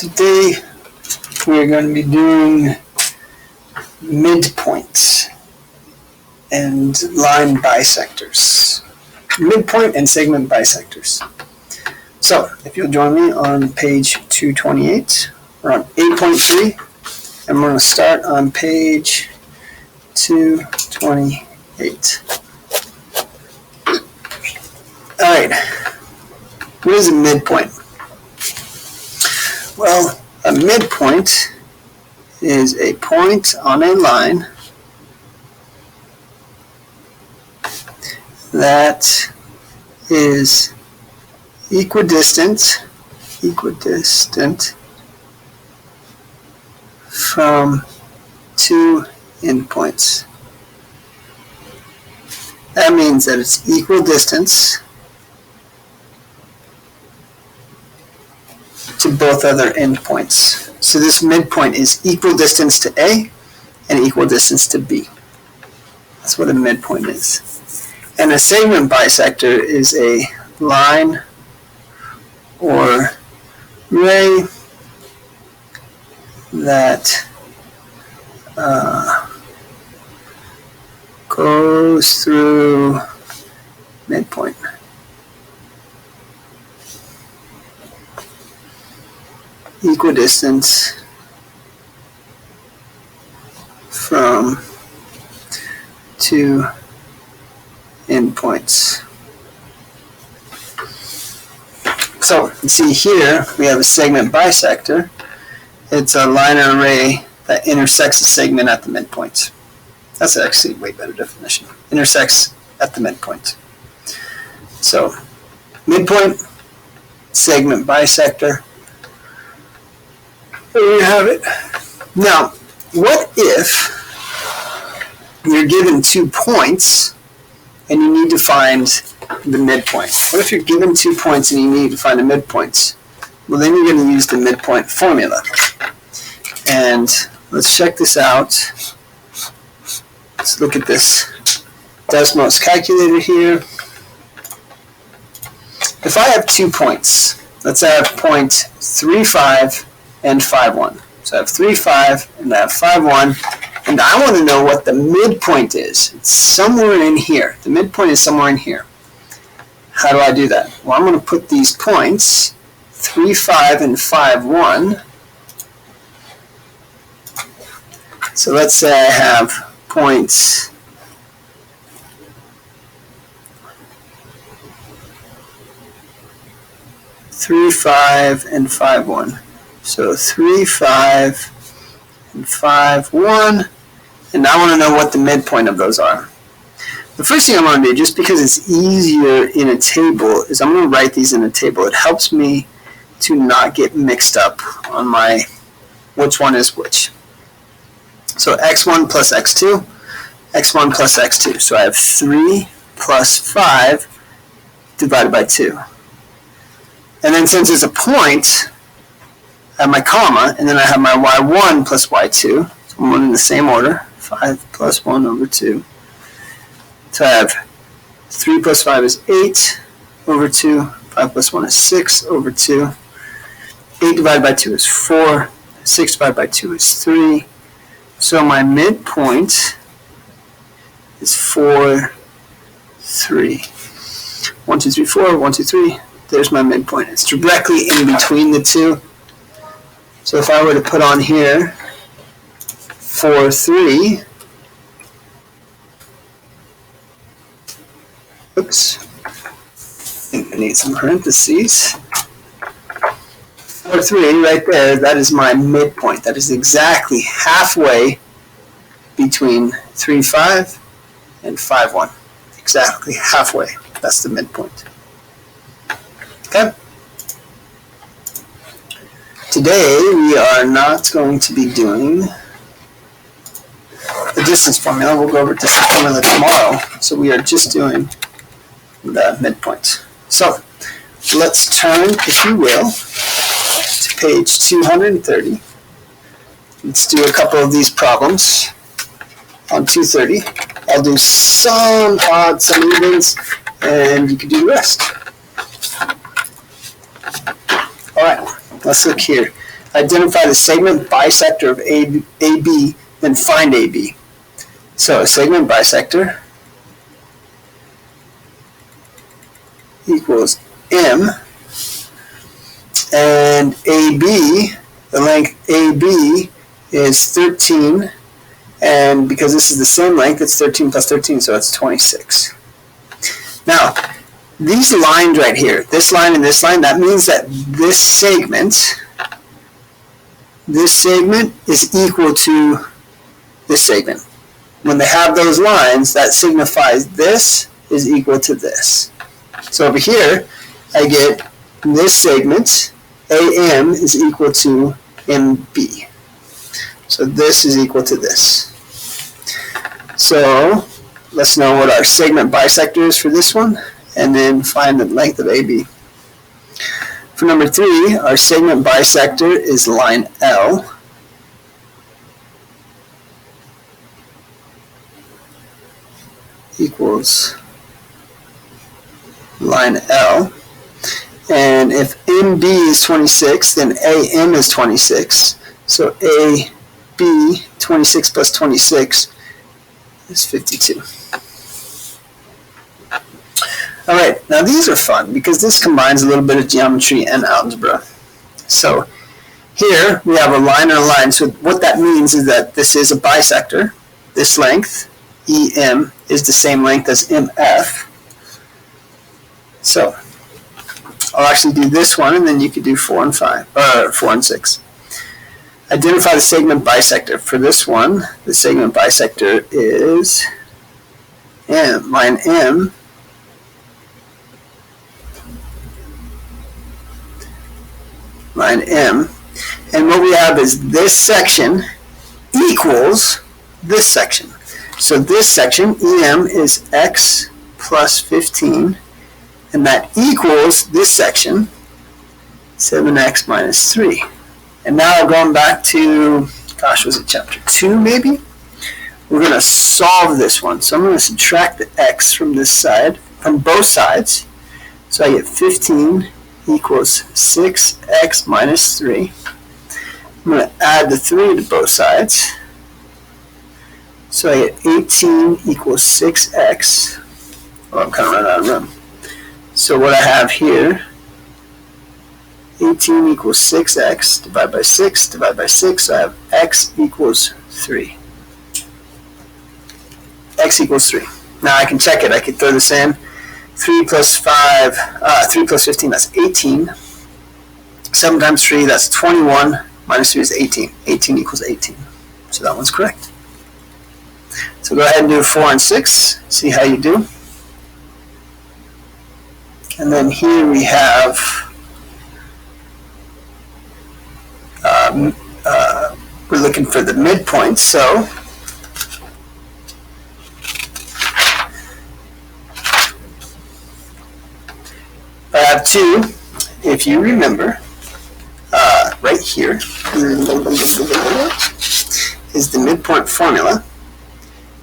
Today we're going to be doing midpoints and line bisectors. Midpoint and segment bisectors. So, if you'll join me on page 228, we're on 8.3, and we're going to start on page 228. Alright, what is a midpoint? Well, a midpoint is a point on a line that is equidistant from two endpoints. That means that it's equal distance to both other endpoints. So this midpoint is equal distance to A and equal distance to B. That's what a midpoint is. And a segment bisector is a line or ray that goes through midpoint. Equidistance from two endpoints. So, you see here we have a segment bisector. It's a line or array that intersects a segment at the midpoint. That's actually a way better definition. Intersects at the midpoint. So, midpoint, segment bisector. There you have it. Now, what if you're given 2 points and you need to find the midpoint? What if you're given 2 points and you need to find the midpoints? Well, then you're going to use the midpoint formula. And let's check this out. Let's look at this Desmos calculator here. If I have 2 points, let's have point 3, 5, and 5, 1. So I have 3, 5, and I have 5, 1. And I want to know what the midpoint is. It's somewhere in here. The midpoint is somewhere in here. How do I do that? Well, I'm going to put these points, 3, 5, and 5, 1. So let's say I have points 3, 5, and 5, 1. So 3, 5, and 5, 1. And I want to know what the midpoint of those are. The first thing I'm going to do, just because it's easier in a table, is I'm going to write these in a table. It helps me to not get mixed up on my which one is which. So x1 plus x2, x1 plus x2. So I have 3 plus 5 divided by 2. And then since it's a point, I have my comma, and then I have my y1 plus y2. So I'm going in the same order. 5 plus 1 over 2. So I have 3 plus 5 is 8 over 2. 5 plus 1 is 6 over 2. 8 divided by 2 is 4. 6 divided by 2 is 3. So my midpoint is 4, 3. 1, 2, 3, 4. 1, 2, 3. There's my midpoint. It's directly in between the two. So if I were to put on here 4, 3, oops, I think I need some parentheses. 4, 3, right there, that is my midpoint. That is exactly halfway between 3, 5 and 5, 1. Exactly halfway. That's the midpoint. Okay? Today, we are not going to be doing the distance formula. We'll go over distance formula tomorrow. So we are just doing the midpoint. So let's turn, if you will, to page 230. Let's do a couple of these problems on 230. I'll do some odds, some evens, and you can do the rest. All right, let's look here. Identify the segment bisector of AB, then find AB. So segment bisector equals M, and AB, the length AB is 13, and because this is the same length, it's 13 plus 13, so it's 26. Now, these lines right here, this line and this line, that means that this segment is equal to this segment. When they have those lines, that signifies this is equal to this. So over here, I get this segment, AM, is equal to MB. So this is equal to this. So let's know what our segment bisector is for this one, and then find the length of AB. For number 3, our segment bisector is line L. Equals line L. And if MB is 26, then AM is 26. So AB, 26 plus 26, is 52. All right, now these are fun because this combines a little bit of geometry and algebra. So here we have a line and a line. So what that means is that this is a bisector. This length, EM, is the same length as MF. So I'll actually do this one, and then you could do 4 and 6. Identify the segment bisector. For this one, the segment bisector is line M. Line M. And what we have is this section equals this section. So this section, EM, is x plus 15. And that equals this section, 7x minus 3. And now going back to, gosh, was it chapter 2 maybe? We're going to solve this one. So I'm going to subtract the x from this side, from both sides. So I get 15 equals 6x minus 3. I'm going to add the 3 to both sides. So I get 18 equals 6x. Oh, I'm kind of running out of room. So what I have here, 18 equals 6x, divide by 6, divide by 6, so I have x equals 3. X equals 3. Now I can check it. I can throw this in. 3 plus 5, 3 plus 15, that's 18. 7 times 3, that's 21. Minus 3 is 18. 18 equals 18. So that one's correct. So go ahead and do 4 and 6. See how you do. And then here we have we're looking for the midpoint. So I have 2, if you remember, right here is the midpoint formula.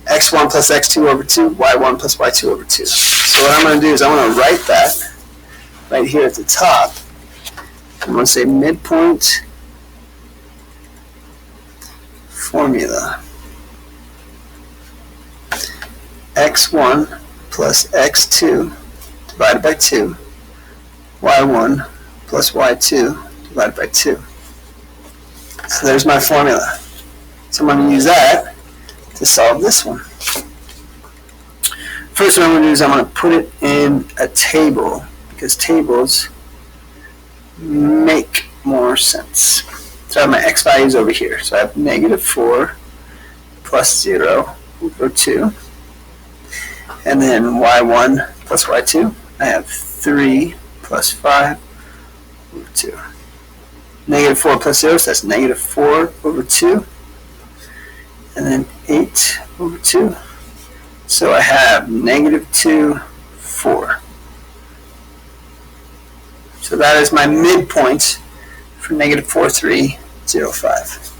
x1 plus x2 over 2, y1 plus y2 over 2. So what I'm going to do is I'm going to write that right here at the top. I'm going to say midpoint formula. x1 plus x2 divided by 2, y1 plus y2 divided by 2. So there's my formula. So I'm going to use that to solve this one. First what I'm going to do is I'm going to put it in a table because tables make more sense. So I have my x values over here. So I have negative 4 plus 0 over 2. And then y1 plus y2, I have 3 plus 5 over 2. Negative 4 plus 0, so that's negative 4 over 2. And then 8 over 2. So I have negative 2, 4. So that is my midpoint for negative 4, 3, 0, 5.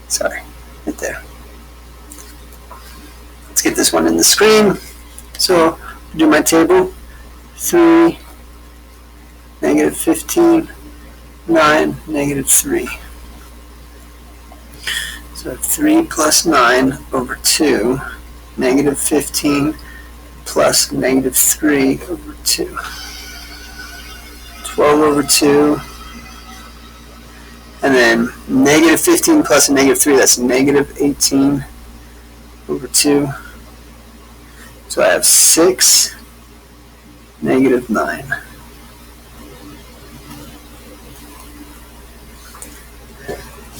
Sorry, right there. Let's get this one in the screen. So do my table. 3, negative 15, 9, negative 3. So 3 plus 9 over 2, negative 15 plus negative 3 over 2. 12 over 2. And then negative 15 plus a negative 3, that's negative 18 over 2. So I have 6, negative 9.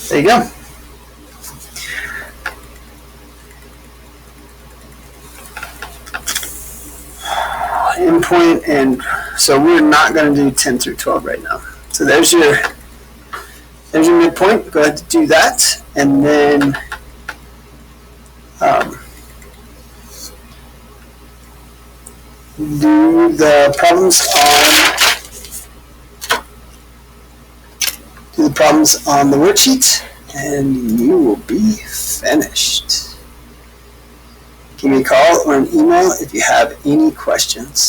There you go. Endpoint, and so we're not going to do 10 through 12 right now. So there's your midpoint. Go ahead to do that, and then do the problems on the worksheet, and you will be finished. Give me a call or an email if you have any questions.